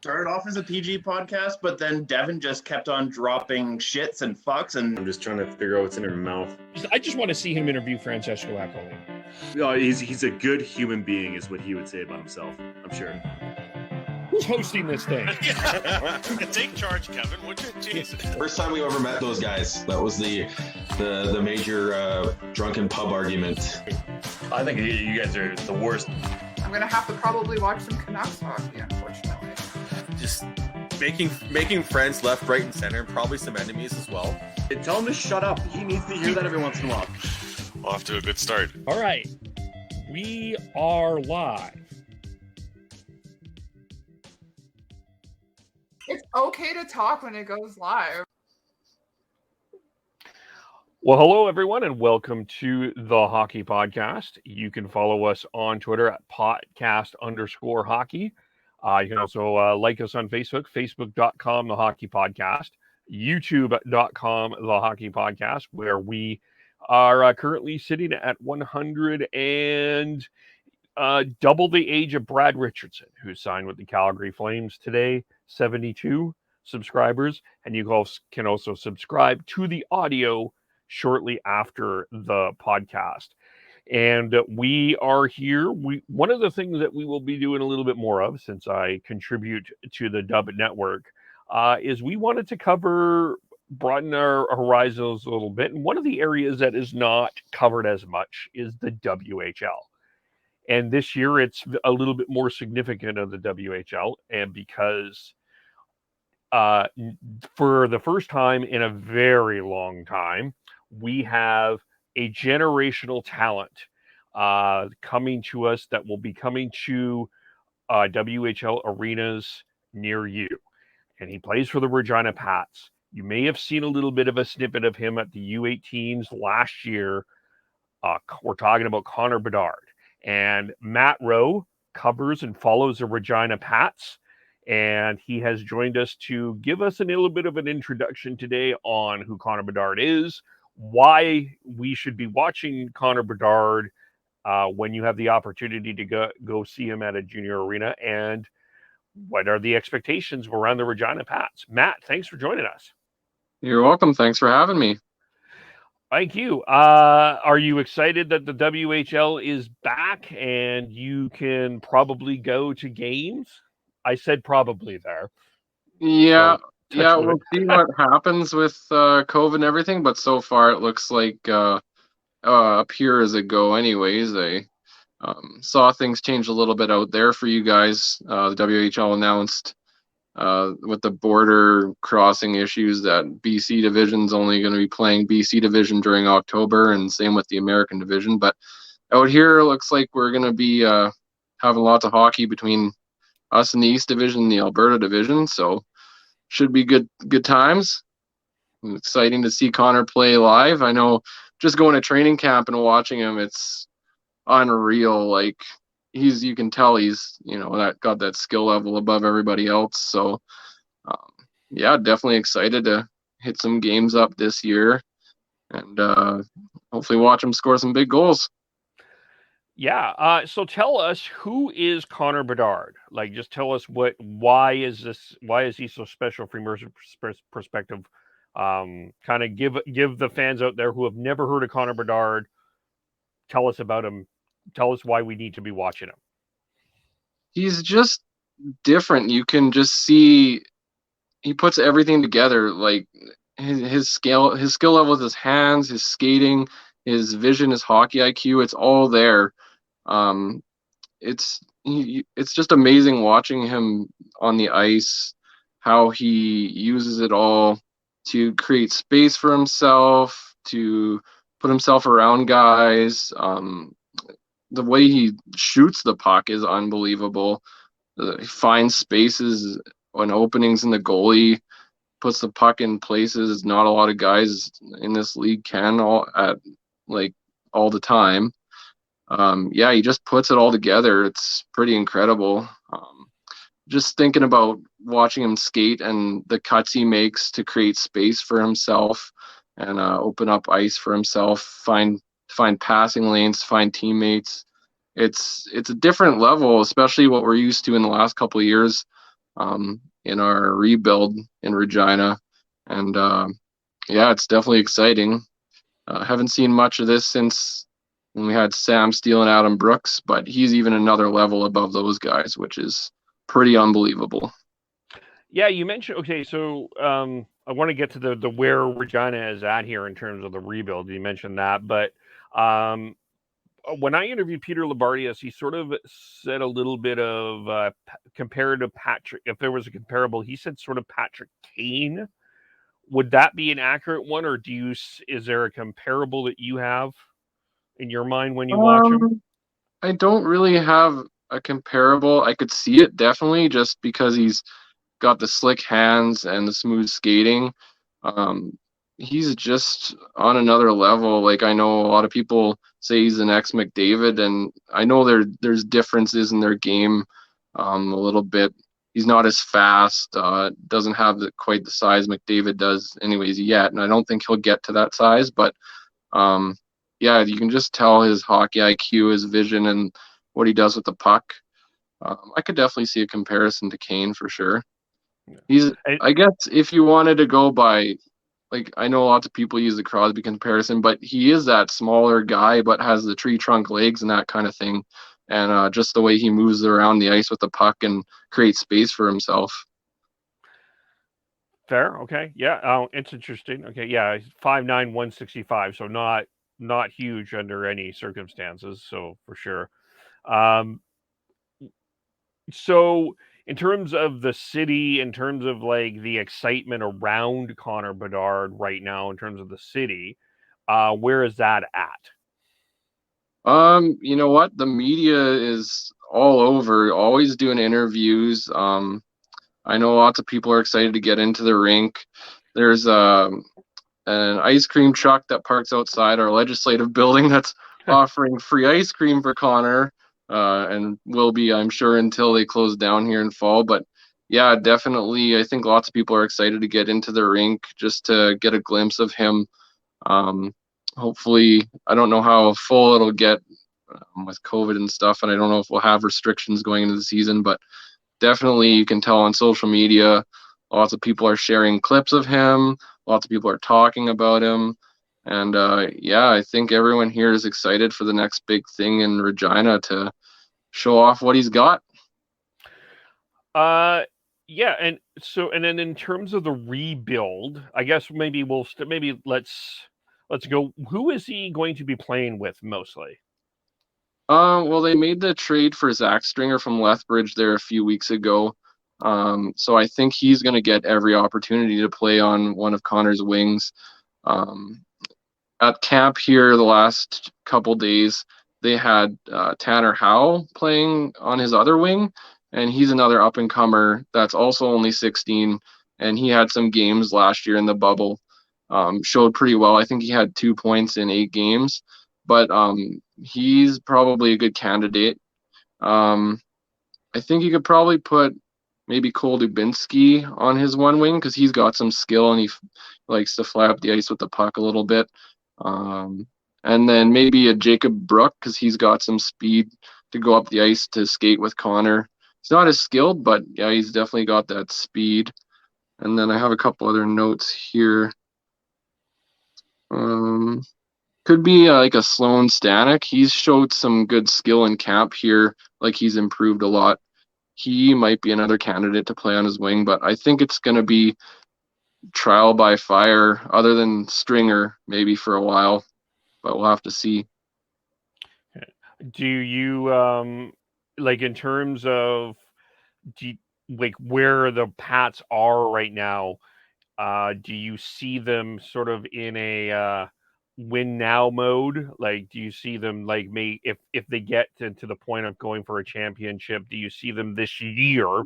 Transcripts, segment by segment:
started off as a PG podcast, but then Devin just kept on dropping shits and fucks, and I'm just trying to figure out what's in her mouth. I just want to see him interview Francesco Accoli. No, he's a good human being, is what he would say about himself, I'm sure. Who's hosting this thing? Take charge, Kevin. Jesus. First time we ever met those guys. That was the major drunken pub argument. I think you guys are the worst. I'm going to have to probably watch some Canucks hockey, unfortunately. Just making friends left, right, and center, and probably some enemies as well. Tell him to shut up. He needs to hear that every once in a while. Off to a good start. All right. We are live. It's okay to talk when it goes live. Well, hello, everyone, and welcome to the Hockey Podcast. You can follow us on Twitter at podcast_hockey. You can also like us on Facebook, facebook.com, The Hockey Podcast, youtube.com, The Hockey Podcast, where we are currently sitting at 100 and double the age of Brad Richardson, who signed with the Calgary Flames today, 72 subscribers. And you can also subscribe to the audio shortly after the podcast. And we are here. One of the things that we will be doing a little bit more of, since I contribute to the Dub Network, is we wanted to broaden our horizons a little bit. And one of the areas that is not covered as much is the WHL. And this year it's a little bit more significant of the WHL. And because for the first time in a very long time, we have a generational talent coming to us that will be coming to WHL arenas near you. And he plays for the Regina Pats. You may have seen a little bit of a snippet of him at the U18s last year. We're talking about Connor Bedard. And Matt Rowe covers and follows the Regina Pats. And he has joined us to give us a little bit of an introduction today on who Connor Bedard is, why we should be watching Connor Bedard when you have the opportunity to go see him at a junior arena, and what are the expectations around the Regina Pats. Matt, thanks for joining us. You're welcome. Thanks for having me. Thank you. Are you excited that the WHL is back and you can probably go to games? I said probably there. Yeah. Yeah, we'll see what happens with COVID and everything, but so far it looks like up here as a go anyways. I saw things change a little bit out there for you guys. The WHL announced with the border crossing issues that BC Division's only going to be playing BC Division during October, and same with the American Division. But out here it looks like we're going to be having lots of hockey between us and the East Division and the Alberta Division, so should be good times. Exciting to see Connor play live. I know just going to training camp and watching him, it's unreal. Like you can tell he's, got that skill level above everybody else. So yeah, definitely excited to hit some games up this year and hopefully watch him score some big goals. Yeah. So tell us, who is Connor Bedard? Like, just tell us why is he so special from your perspective? Kind of give the fans out there who have never heard of Connor Bedard, tell us about him. Tell us why we need to be watching him. He's just different. You can just see he puts everything together. Like his skill level with his hands, his skating, his vision, his hockey IQ, it's all there. It's just amazing watching him on the ice, how he uses it all to create space for himself, to put himself around guys. The way he shoots the puck is unbelievable. He finds spaces and openings in the goalie, puts the puck in places not a lot of guys in this league can all the time. Yeah, he just puts it all together. It's pretty incredible. Just thinking about watching him skate and the cuts he makes to create space for himself and open up ice for himself, find passing lanes, find teammates. It's a different level, especially what we're used to in the last couple of years in our rebuild in Regina. And yeah, it's definitely exciting. Haven't seen much of this since when we had Sam Steele and Adam Brooks, but he's even another level above those guys, which is pretty unbelievable. Yeah, you mentioned okay, so I want to get to the where Regina is at here in terms of the rebuild. You mentioned that, but when I interviewed Peter Labardius, he sort of said a little bit of comparative Patrick. If there was a comparable, he said sort of Patrick Kane. Would that be an accurate one, or is there a comparable that you have in your mind when you watch him? I don't really have a comparable. I could see it definitely just because he's got the slick hands and the smooth skating. He's just on another level. Like I know a lot of people say he's the next McDavid, and I know there's differences in their game a little bit. He's not as fast, doesn't have quite the size McDavid does anyways yet, and I don't think he'll get to that size, but yeah, you can just tell his hockey IQ, his vision, and what he does with the puck. I could definitely see a comparison to Kane for sure. I guess if you wanted to go by, like, I know lots of people use the Crosby comparison, but he is that smaller guy, but has the tree trunk legs and that kind of thing. And just the way he moves around the ice with the puck and creates space for himself. Fair, okay, yeah. Oh, it's interesting. Okay, yeah, 5'9", 165, so not huge under any circumstances. So for sure. So in terms of the city, in terms of like the excitement around Connor Bedard right now, in terms of the city, where is that at? You know what? The media is all over, always doing interviews. I know lots of people are excited to get into the rink. There's an ice cream truck that parks outside our legislative building that's offering free ice cream for Connor, and will be, I'm sure, until they close down here in fall. But yeah, definitely, I think lots of people are excited to get into the rink just to get a glimpse of him. Hopefully, I don't know how full it'll get with COVID and stuff, and I don't know if we'll have restrictions going into the season, but definitely you can tell on social media, lots of people are sharing clips of him, lots of people are talking about him, and yeah, I think everyone here is excited for the next big thing in Regina to show off what he's got. Yeah, and then in terms of the rebuild, I guess maybe let's go. Who is he going to be playing with mostly? Well, they made the trade for Zach Stringer from Lethbridge there a few weeks ago. So I think he's going to get every opportunity to play on one of Connor's wings. At camp here the last couple days, they had Tanner Howe playing on his other wing, and he's another up-and-comer that's also only 16, and he had some games last year in the bubble. Showed pretty well. I think he had 2 points in 8 games, but he's probably a good candidate. I think you could probably put maybe Cole Dubinsky on his one wing because he's got some skill and he likes to fly up the ice with the puck a little bit. And then maybe a Jacob Brook because he's got some speed to go up the ice to skate with Connor. He's not as skilled, but yeah, he's definitely got that speed. And then I have a couple other notes here. Could be like a Sloan Stanek. He's showed some good skill in camp here. Like he's improved a lot. He might be another candidate to play on his wing, but I think it's going to be trial by fire other than Stringer maybe for a while, but we'll have to see. Do you like in terms of like where the Pats are right now, do you see them sort of in a win now mode? Like, do you see them like if they get to the point of going for a championship, do you see them this year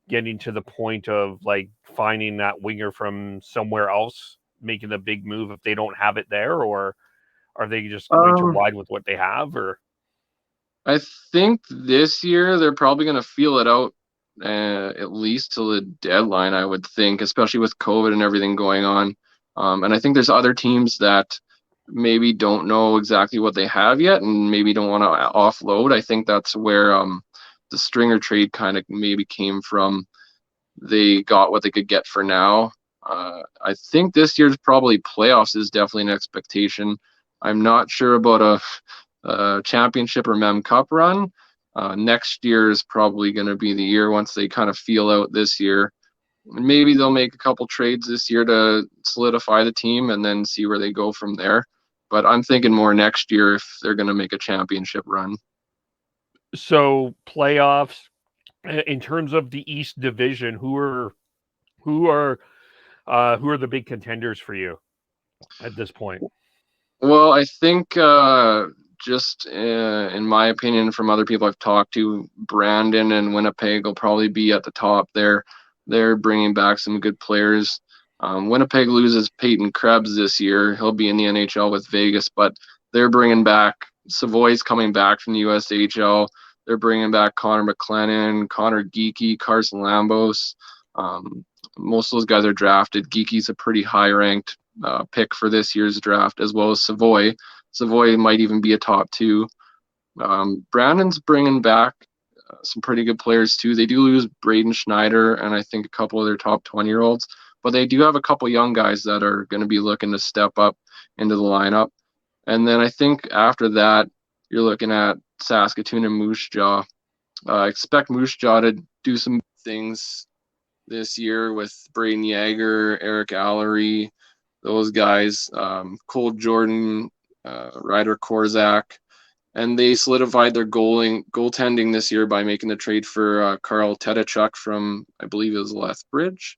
getting to the point of like finding that winger from somewhere else, making a big move if they don't have it there, or are they just going to ride with what they have? Or I think this year they're probably going to feel it out at least till the deadline, I would think, especially with COVID and everything going on. And I think there's other teams that maybe don't know exactly what they have yet and maybe don't want to offload. I think that's where the Stringer trade kind of maybe came from. they got what they could get for now. I think this year's probably playoffs is definitely an expectation. I'm not sure about a championship or Mem Cup run. Next year is probably going to be the year once they kind of feel out this year. Maybe they'll make a couple trades this year to solidify the team and then see where they go from there. But I'm thinking more next year if they're going to make a championship run. So playoffs in terms of the East Division, who are the big contenders for you at this point? Well, I think just in my opinion, from other people I've talked to, Brandon and Winnipeg will probably be at the top there. They're bringing back some good players. Winnipeg loses Peyton Krebs this year. He'll be in the NHL with Vegas, but they're bringing back Savoy's coming back from the USHL. They're bringing back Connor McLennan, Connor Geekie, Carson Lambos. Most of those guys are drafted. Geekie's a pretty high-ranked pick for this year's draft, as well as Savoy. Savoy might even be a top 2. Brandon's bringing back some pretty good players too. They do lose Braden Schneider and I think a couple of their top 20-year-olds, but they do have a couple young guys that are going to be looking to step up into the lineup. And then I think after that, you're looking at Saskatoon and Moose Jaw. Expect Moose Jaw to do some things this year with Braden Yeager, Eric Allery, those guys, Cole Jordan, Ryder Korzak, and they solidified their goaltending this year by making the trade for Carl Tedachuk from, I believe it was Lethbridge.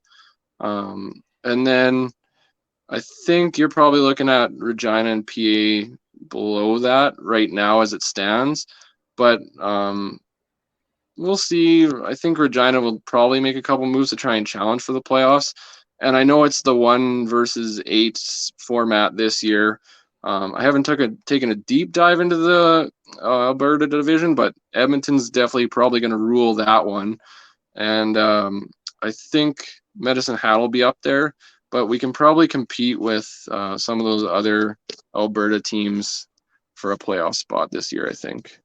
And then I think you're probably looking at Regina and PA below that right now as it stands, but we'll see. I think Regina will probably make a couple moves to try and challenge for the playoffs. And I know it's the 1 versus 8 format this year. I haven't taken a deep dive into the Alberta division, but Edmonton's definitely probably going to rule that one. And I think Medicine Hat will be up there, but we can probably compete with some of those other Alberta teams for a playoff spot this year, I think.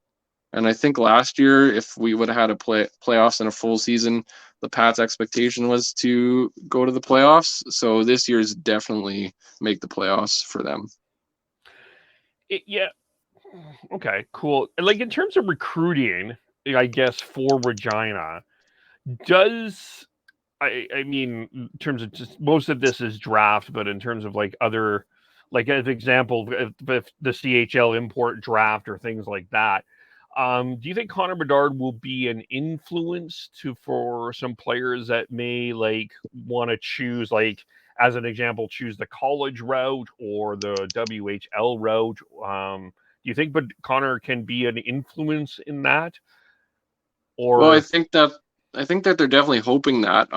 And I think last year, if we would have had a playoffs in a full season, the Pats' expectation was to go to the playoffs. So this year's definitely make the playoffs for them. Yeah. Okay, cool. Like in terms of recruiting, I guess for Regina, I mean, in terms of just most of this is draft, but in terms of like other, like as example, if the CHL import draft or things like that, do you think Connor Bedard will be an influence for some players that may like want to choose, like as an example, choose the college route or the WHL route? Do you think Connor can be an influence in that? Or well, I think that they're definitely hoping that.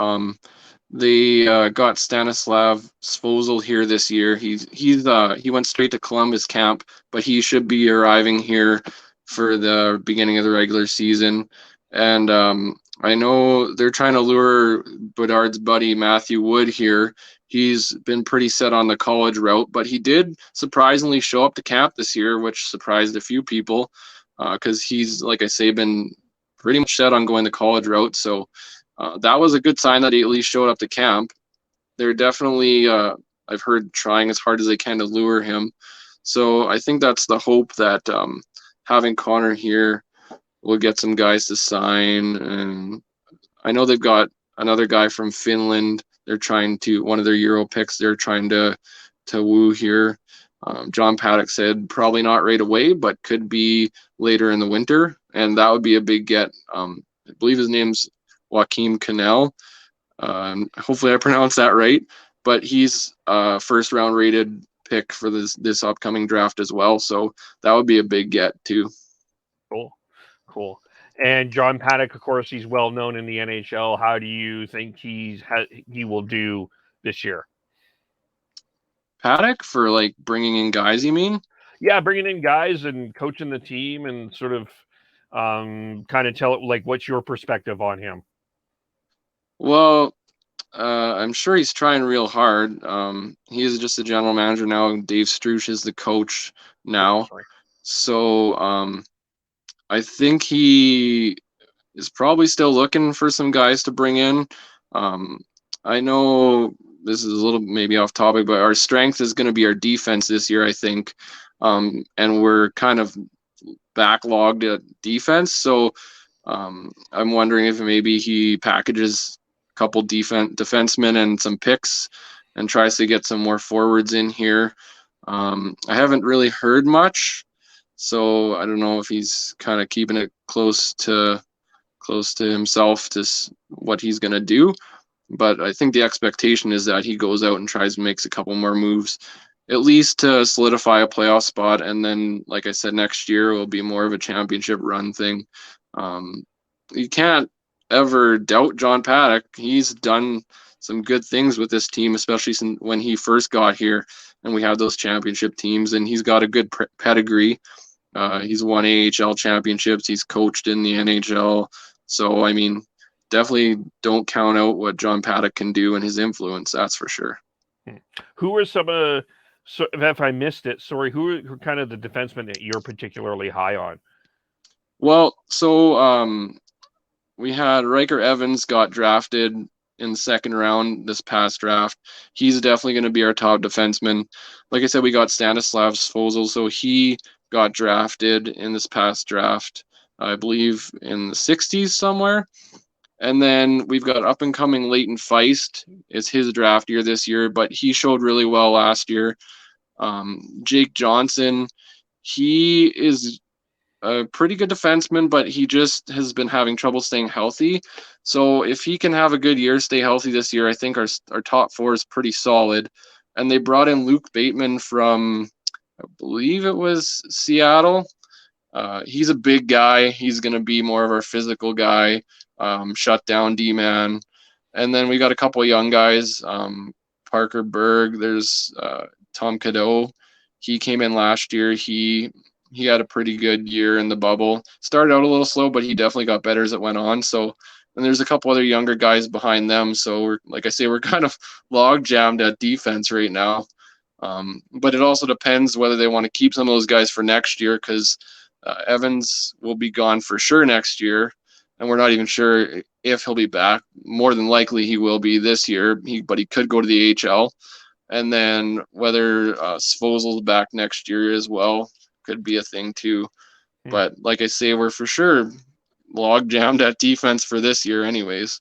They got Stanislav Svozil here this year. He went straight to Columbus camp, but he should be arriving here for the beginning of the regular season. And I know they're trying to lure Bedard's buddy Matthew Wood here. He's been pretty set on the college route, but he did surprisingly show up to camp this year, which surprised a few people because he's, like I say, been pretty much set on going the college route. So that was a good sign that he at least showed up to camp. They're definitely, I've heard, trying as hard as they can to lure him. So I think that's the hope that having Connor here will get some guys to sign. And I know they've got another guy from Finland. They're trying to, one of their Euro picks, they're trying to woo here. John Paddock said probably not right away, but could be later in the winter. And that would be a big get. I believe his name's Joaquim Cannell. Hopefully I pronounced that right. But he's a first round rated pick for this upcoming draft as well. So that would be a big get too. Cool. And John Paddock, of course, he's well known in the NHL. How do you think he will do this year? Paddock for like bringing in guys, you mean? Yeah, bringing in guys and coaching the team and sort of kind of tell it like what's your perspective on him? Well, I'm sure he's trying real hard. He is just the general manager now. Dave Struch is the coach now. So I think he is probably still looking for some guys to bring in. I know this is a little maybe off topic, but our strength is going to be our defense this year, I think. And we're kind of backlogged at defense. So I'm wondering if maybe he packages a couple defensemen and some picks and tries to get some more forwards in here. I haven't really heard much, so I don't know if he's kind of keeping it close to himself to what he's going to do. But I think the expectation is that he goes out and tries and makes a couple more moves, at least to solidify a playoff spot. And then, like I said, next year will be more of a championship run thing. You can't ever doubt John Paddock. He's done some good things with this team, especially since when he first got here and we had those championship teams. And he's got a good pedigree. He's won AHL championships. He's coached in the NHL. So, I mean, definitely don't count out what John Paddock can do and his influence. That's for sure. Who are some so if I missed it, sorry, who are kind of the defensemen that you're particularly high on? Well, so we had Riker Evans got drafted in the second round this past draft. He's definitely going to be our top defenseman. Like I said, we got Stanislav Svozil, so he got drafted in this past draft, I believe in the 60s somewhere. And then we've got up-and-coming Leighton Feist. It's his draft year this year, but he showed really well last year. Jake Johnson, he is a pretty good defenseman, but he just has been having trouble staying healthy. So if he can have a good year, stay healthy this year, I think our top four is pretty solid. And they brought in Luke Bateman from, I believe it was Seattle. He's a big guy. He's going to be more of our physical guy. Shut down D-man. And then we got a couple of young guys. Parker Berg, there's Tom Cadeau. He came in last year. He had a pretty good year in the bubble. Started out a little slow, but he definitely got better as it went on. So, and there's a couple other younger guys behind them. So we're, like I say, we're kind of log jammed at defense right now. But it also depends whether they want to keep some of those guys for next year, because Evans will be gone for sure next year. And we're not even sure if he'll be back. More than likely he will be this year, but he could go to the AHL. And then whether Svozil's back next year as well could be a thing too. But like I say, we're for sure log jammed at defense for this year anyways.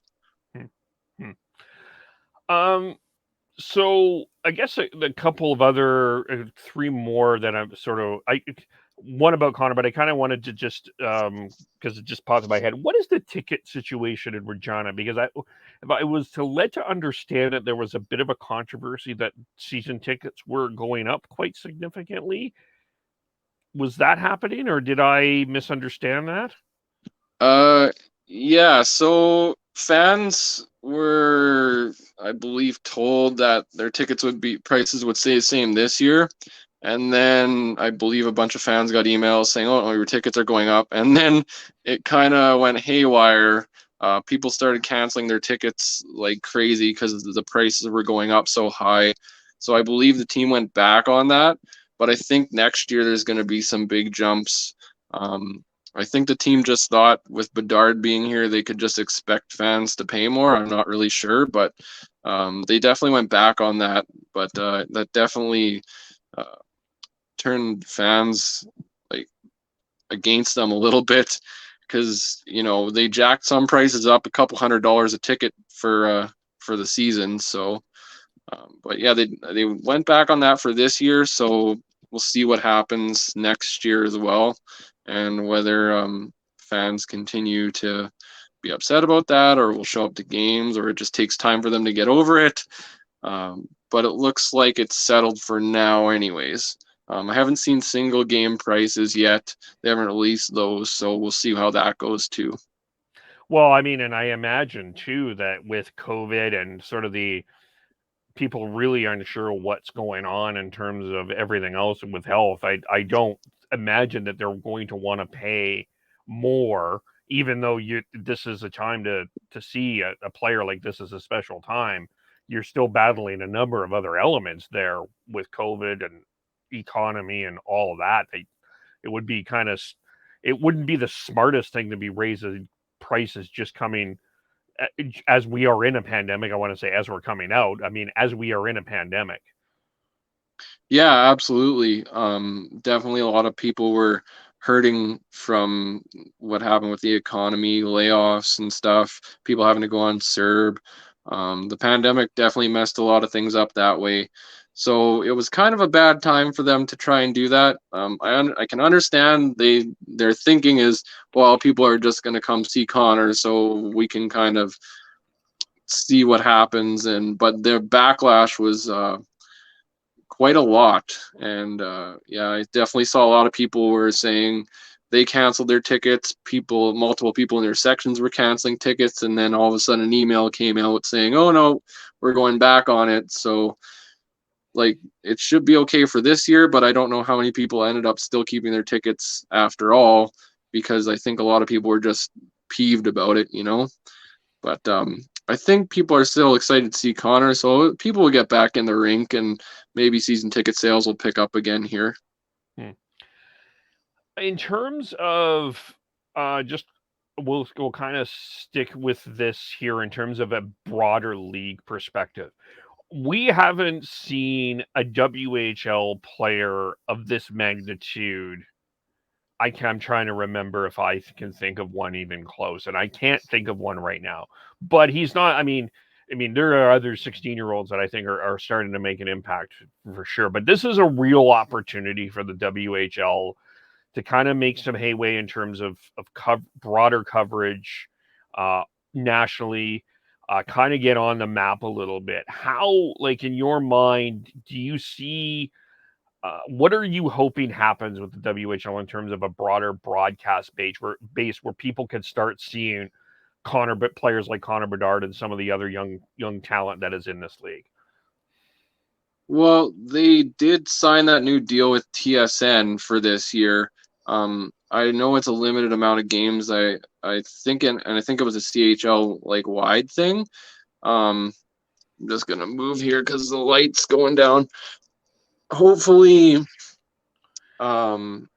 So I guess a couple of other three more that I'm sort of one about Connor, but I kind of wanted to just because it just popped in my head. What is the ticket situation in Regina? Because if I was led to understand that there was a bit of a controversy that season tickets were going up quite significantly. Was that happening, or did I misunderstand that? Yeah. So fans were, I believe, told that their tickets prices would stay the same this year. And then I believe a bunch of fans got emails saying, oh, your tickets are going up. And then it kind of went haywire. People started canceling their tickets like crazy because the prices were going up so high. So I believe the team went back on that. But I think next year there's going to be some big jumps. I think the team just thought with Bedard being here, they could just expect fans to pay more. I'm not really sure, but they definitely went back on that. But that definitely turned fans like against them a little bit, because they jacked some prices up a couple $100 a ticket for the season. So, but yeah, they went back on that for this year. So we'll see what happens next year as well, and whether fans continue to be upset about that, or will show up to games, or it just takes time for them to get over it. But it looks like it's settled for now anyways. I haven't seen single game prices yet. They haven't released those, so we'll see how that goes too. Well, I mean, and I imagine too that with COVID and sort of the people really aren't sure what's going on in terms of everything else with health. I don't imagine that they're going to want to pay more, even though this is a time to see a player like this as a special time. You're still battling a number of other elements there with COVID and economy and all of that. It would be it wouldn't be the smartest thing to be raising prices just coming as we are in a pandemic. I want to say as we're coming out. I mean, as we are in a pandemic. Yeah, absolutely. Definitely a lot of people were hurting from what happened with the economy, layoffs and stuff, people having to go on CERB. The pandemic definitely messed a lot of things up that way. So it was kind of a bad time for them to try and do that. I can understand their thinking is, well, people are just going to come see Connor, so we can kind of see what happens. But their backlash was quite a lot. And yeah, I definitely saw a lot of people were saying they canceled their tickets. Multiple people in their sections were canceling tickets. And then all of a sudden an email came out saying, oh no, we're going back on it. So like it should be okay for this year, but I don't know how many people ended up still keeping their tickets after all, because I think a lot of people were just peeved about it, But I think people are still excited to see Connor, so people will get back in the rink and maybe season ticket sales will pick up again here. In terms of just we'll kind of stick with this here in terms of a broader league perspective. We haven't seen a WHL player of this magnitude. I'm trying to remember if I can think of one even close, and I can't think of one right now. But he's not. I mean, there are other 16-year-olds that I think are starting to make an impact for sure. But this is a real opportunity for the WHL to kind of make some headway in terms of broader coverage nationally, kind of get on the map a little bit. How, like in your mind, do you see? What are you hoping happens with the WHL in terms of a broader broadcast base where people can start seeing players like Connor Bedard and some of the other young talent that is in this league? Well, they did sign that new deal with TSN for this year. I know it's a limited amount of games. I think and I think it was a CHL like wide thing. I'm just gonna move here because the light's going down. Hopefully, it'll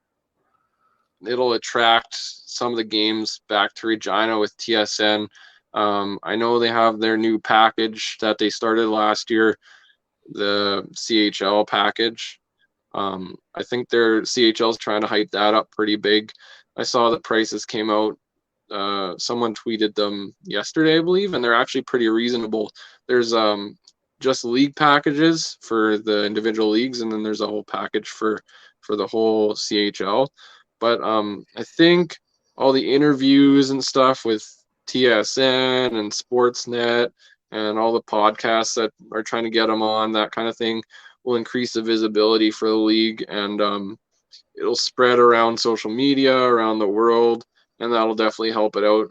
attract some of the games back to Regina with TSN. I know they have their new package that they started last year, the CHL package. I think their CHL is trying to hype that up pretty big. I saw the prices came out. Someone tweeted them yesterday, I believe, and they're actually pretty reasonable. There's just league packages for the individual leagues, and then there's a whole package for the whole CHL. But I think all the interviews and stuff with TSN and Sportsnet and all the podcasts that are trying to get them on, that kind of thing, will increase the visibility for the league, and it'll spread around social media around the world, and that'll definitely help it out.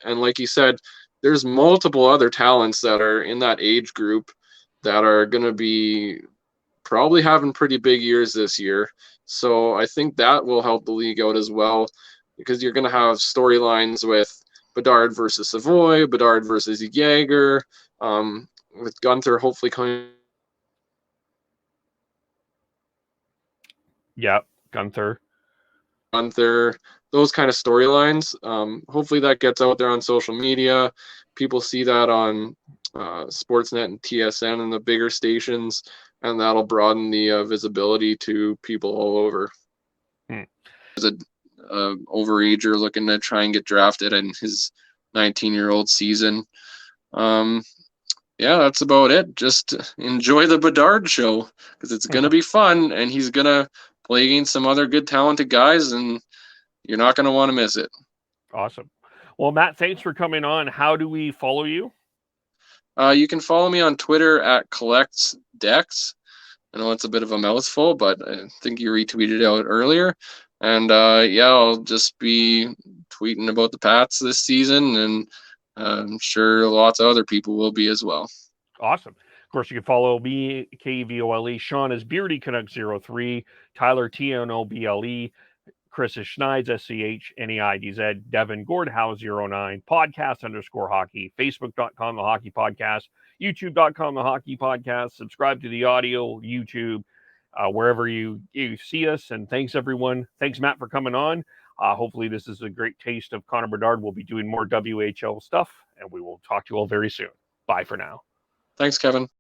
And like you said, there's multiple other talents that are in that age group that are going to be probably having pretty big years this year. So I think that will help the league out as well, because you're going to have storylines with Bedard versus Savoy, Bedard versus Jaeger, with Gunther hopefully coming. Yeah, Gunther, those kind of storylines. Hopefully that gets out there on social media. People see that on Sportsnet and TSN and the bigger stations, and that'll broaden the visibility to people all over. There's a overager looking to try and get drafted in his 19-year-old season. Yeah, that's about it. Just enjoy the Bedard show, because it's going to be fun, and he's going to play against some other good talented guys, and you're not going to want to miss it. Awesome. Well, Matt, thanks for coming on. How do we follow you? You can follow me on Twitter at CollectsDex. I know it's a bit of a mouthful, but I think you retweeted it out earlier. And yeah, I'll just be tweeting about the Pats this season, and I'm sure lots of other people will be as well. Awesome. Of course, you can follow me, KVOLE. Sean is Beardy Canuck 03. Tyler, TNOBLE. Chris is Schneid's, SCHNEIDZ. Devin Gordhouse 09. Podcast _hockey. Facebook.com, The Hockey Podcast. YouTube.com, The Hockey Podcast. Subscribe to the audio, YouTube, wherever you see us. And thanks, everyone. Thanks, Matt, for coming on. Hopefully this is a great taste of Connor Bedard. We'll be doing more WHL stuff. and we will talk to you all very soon. Bye for now. Thanks, Kevin.